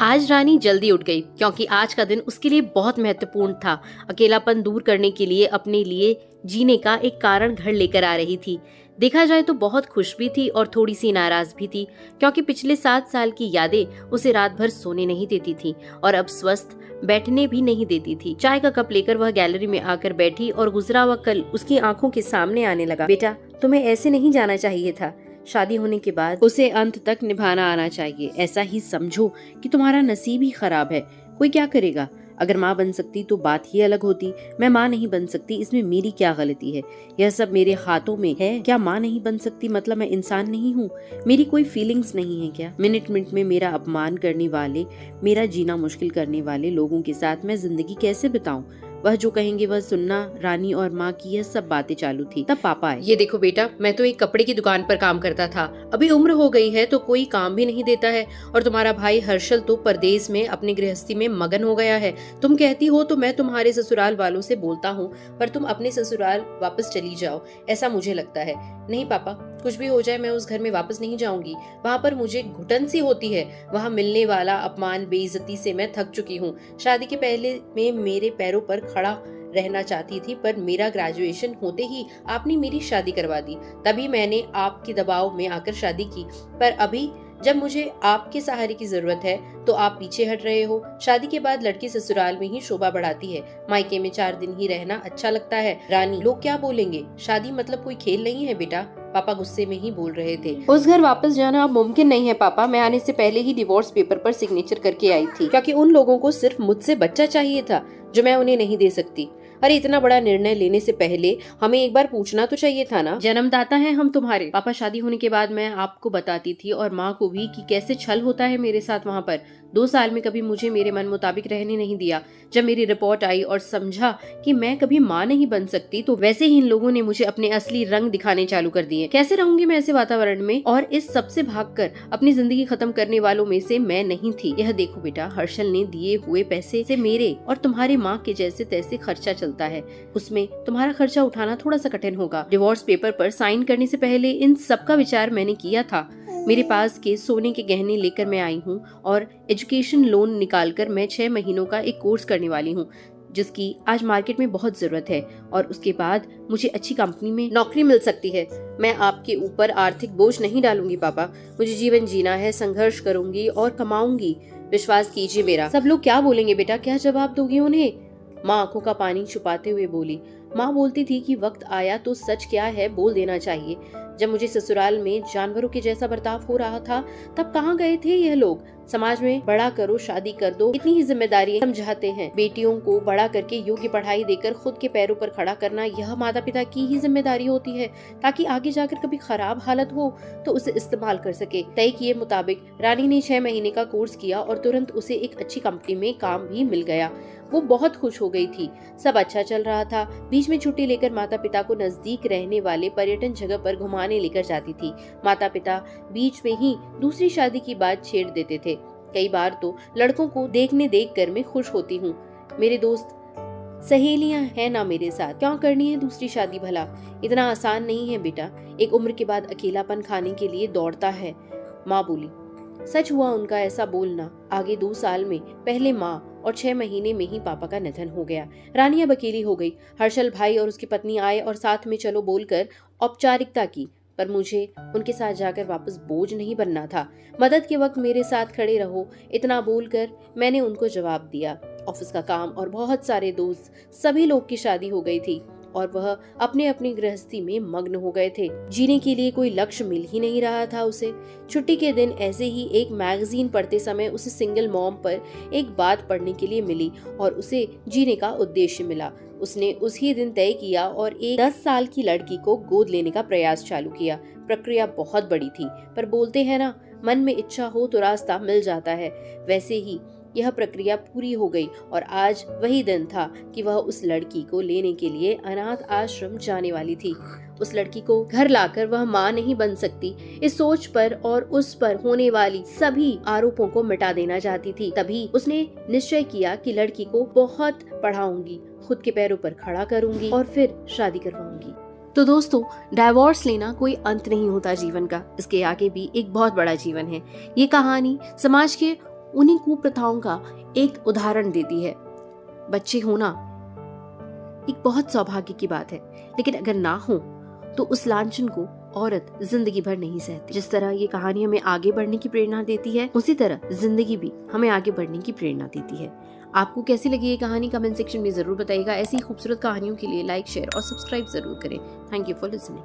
आज रानी जल्दी उठ गई क्योंकि आज का दिन उसके लिए बहुत महत्वपूर्ण था। अकेलापन दूर करने के लिए अपने लिए जीने का एक कारण घर लेकर आ रही थी। देखा जाए तो बहुत खुश भी थी और थोड़ी सी नाराज भी थी क्योंकि पिछले 7 साल की यादें उसे रात भर सोने नहीं देती थी और अब स्वस्थ बैठने भी नहीं देती थी। चाय का कप लेकर वह गैलरी में आकर बैठी और गुजरा हुआ कल उसकी आंखों के सामने आने लगा। बेटा, तुम्हें ऐसे नहीं जाना चाहिए था। शादी होने के बाद उसे अंत तक निभाना आना चाहिए। ऐसा ही समझो कि तुम्हारा नसीब ही खराब है। कोई क्या करेगा? अगर माँ बन सकती तो बात ही अलग होती। मैं माँ नहीं बन सकती, इसमें मेरी क्या गलती है? यह सब मेरे हाथों में है। क्या माँ नहीं बन सकती मतलब मैं इंसान नहीं हूँ? मेरी कोई फीलिंग्स नहीं है क्या? मिनट मिनट में मेरा अपमान करने वाले, मेरा जीना मुश्किल करने वाले लोगों के साथ मैं जिंदगी कैसे बिताऊं? वह जो कहेंगे वह सुनना। रानी और माँ की यह सब बातें चालू थी तब पापा आए। ये देखो बेटा, मैं तो एक कपड़े की दुकान पर काम करता था। अभी उम्र हो गई है तो कोई काम भी नहीं देता है। और तुम्हारा भाई हर्षल तो परदेश में अपनी गृहस्थी में मगन हो गया है। तुम कहती हो तो मैं तुम्हारे ससुराल वालों से बोलता हूँ, पर तुम अपने ससुराल वापस चली जाओ, ऐसा मुझे लगता है। नहीं पापा, कुछ भी हो जाए मैं उस घर में वापस नहीं जाऊंगी। वहाँ पर मुझे घुटन सी होती है। वहाँ मिलने वाला अपमान, बेइज्जती से मैं थक चुकी हूँ। शादी के पहले मैं मेरे पैरों पर खड़ा रहना चाहती थी, पर मेरा ग्रेजुएशन होते ही आपने मेरी शादी करवा दी। तभी मैंने आपके दबाव में आकर शादी की, पर अभी जब मुझे आपके सहारे की जरूरत है तो आप पीछे हट रहे हो। शादी के बाद लड़की ससुराल में ही शोभा बढ़ाती है। मायके में 4 दिन ही रहना अच्छा लगता है। रानी, लोग क्या बोलेंगे? शादी मतलब कोई खेल नहीं है बेटा। पापा गुस्से में ही बोल रहे थे। उस घर वापस जाना अब मुमकिन नहीं है पापा। मैं आने से पहले ही डिवोर्स पेपर पर सिग्नेचर करके आई थी क्योंकि उन लोगों को सिर्फ मुझसे बच्चा चाहिए था जो मैं उन्हें नहीं दे सकती। अरे इतना बड़ा निर्णय लेने से पहले हमें एक बार पूछना तो चाहिए था ना। जन्मदाता हैं हम तुम्हारे। पापा, शादी होने के बाद मैं आपको बताती थी और माँ को भी कि कैसे छल होता है मेरे साथ वहाँ पर। 2 साल में कभी मुझे मेरे मन मुताबिक रहने नहीं दिया। जब मेरी रिपोर्ट आई और समझा कि मैं कभी माँ नहीं बन सकती तो वैसे ही इन लोगों ने मुझे अपने असली रंग दिखाने चालू कर दिए। कैसे रहूंगी मैं ऐसे वातावरण में? और इस सबसे भागकर अपनी जिंदगी खत्म करने वालों में से मैं नहीं थी। यह देखो बेटा, हर्षल ने दिए हुए पैसे से मेरे और तुम्हारे माँ के जैसे तैसे खर्चा चलता है। उसमें तुम्हारा खर्चा उठाना थोड़ा सा कठिन होगा। डिवोर्स पेपर पर साइन करने से पहले इन सब का विचार मैंने किया था। मेरे पास के सोने के गहने लेकर मैं आई हूँ और एजुकेशन लोन निकालकर मैं 6 महीनों का एक कोर्स करने वाली हूँ जिसकी आज मार्केट में बहुत जरूरत है। और उसके बाद मुझे अच्छी कंपनी में नौकरी मिल सकती है। मैं आपके ऊपर आर्थिक बोझ नहीं डालूंगी पापा। मुझे जीवन जीना है, संघर्ष करूंगी और कमाऊंगी। विश्वास कीजिए मेरा। सब लोग क्या बोलेंगे बेटा? क्या जवाब दोगी उन्हें? माँ आंखों का पानी छुपाते हुए बोली। माँ बोलती थी कि वक्त आया तो सच क्या है बोल देना चाहिए। जब मुझे ससुराल में जानवरों के जैसा बर्ताव हो रहा था तब कहाँ गए थे यह लोग? समाज में बड़ा करो, शादी कर दो, इतनी ही जिम्मेदारी समझाते हैं। बेटियों को बड़ा करके योग्य पढ़ाई देकर खुद के पैरों पर खड़ा करना यह माता पिता की ही जिम्मेदारी होती है, ताकि आगे जाकर कभी खराब हालत हो तो उसे इस्तेमाल कर सके। तय किए मुताबिक रानी ने 6 महीने का कोर्स किया और तुरंत उसे एक अच्छी कंपनी में काम भी मिल गया। वो बहुत खुश हो गई थी। सब अच्छा चल रहा था। बीच में छुट्टी लेकर माता पिता को नजदीक रहने वाले पर्यटन जगह पर घुमाने लेकर जाती थी। माता पिता बीच में ही दूसरी शादी की बात छेड़ देते थे। कई बार तो लड़कों को देख कर मैं खुश होती हूँ। मेरे दोस्त सहेलियां हैं ना मेरे साथ, क्यों करनी है दूसरी शादी? भला इतना आसान नहीं है बेटा। एक उम्र के बाद अकेलापन खाने के लिए दौड़ता है। माँ बोली। सच हुआ उनका ऐसा बोलना। आगे 2 साल में पहले माँ और 6 महीने में ही पापा का निधन हो गया। रानी अब अकेली हो गई। हर्षल भाई और उसकी पत्नी आए और साथ में चलो बोलकर औपचारिकता की, पर मुझे उनके साथ जाकर वापस बोझ नहीं बनना था। मदद के वक्त मेरे साथ खड़े रहो, इतना बोलकर मैंने उनको जवाब दिया। ऑफिस का काम और बहुत सारे दोस्त, सभी लोग की शादी हो गई थी और वह अपने अपनी गृहस्थी में मग्न हो गए थे। जीने के लिए कोई लक्ष्य मिल ही नहीं रहा था उसे। छुट्टी के दिन ऐसे ही एक मैगजीन पढ़ते समय उसे सिंगल मॉम पर एक बात पढ़ने के लिए मिली और उसे जीने का उद्देश्य मिला। उसने उसी दिन तय किया और एक 10 साल की लड़की को गोद लेने का प्रयास चालू किया। प्रक्रिया बहुत बड़ी थी, पर बोलते हैं ना, मन में इच्छा हो तो रास्ता मिल जाता है। वैसे ही यह प्रक्रिया पूरी हो गई और आज वही दिन था कि वह उस लड़की को लेने के लिए अनाथ आश्रम जाने वाली थी। उस लड़की को घर लाकर वह माँ नहीं बन सकती, इस सोच पर और उस पर होने वाली सभी आरोपों को मिटा देना चाहती थी। तभी उसने निश्चय किया कि लड़की को बहुत पढ़ाऊंगी, खुद के पैरों पर खड़ा करूंगी और फिर शादी करवाऊंगी। तो दोस्तों, डाइवोर्स लेना कोई अंत नहीं होता जीवन का। इसके आगे भी एक बहुत बड़ा जीवन है। ये कहानी समाज के उन्हीं कुप्रथाओं का एक उदाहरण देती है। बच्चे होना एक बहुत सौभाग्य की बात है, लेकिन अगर ना हो तो उस लांछन को औरत जिंदगी भर नहीं सहती। जिस तरह ये कहानी हमें आगे बढ़ने की प्रेरणा देती है, उसी तरह जिंदगी भी हमें आगे बढ़ने की प्रेरणा देती है। आपको कैसी लगी ये कहानी कमेंट सेक्शन में जरूर बताइएगा। ऐसी खूबसूरत कहानियों के लिए लाइक, शेयर और सब्सक्राइब जरूर करें। Thank you for listening.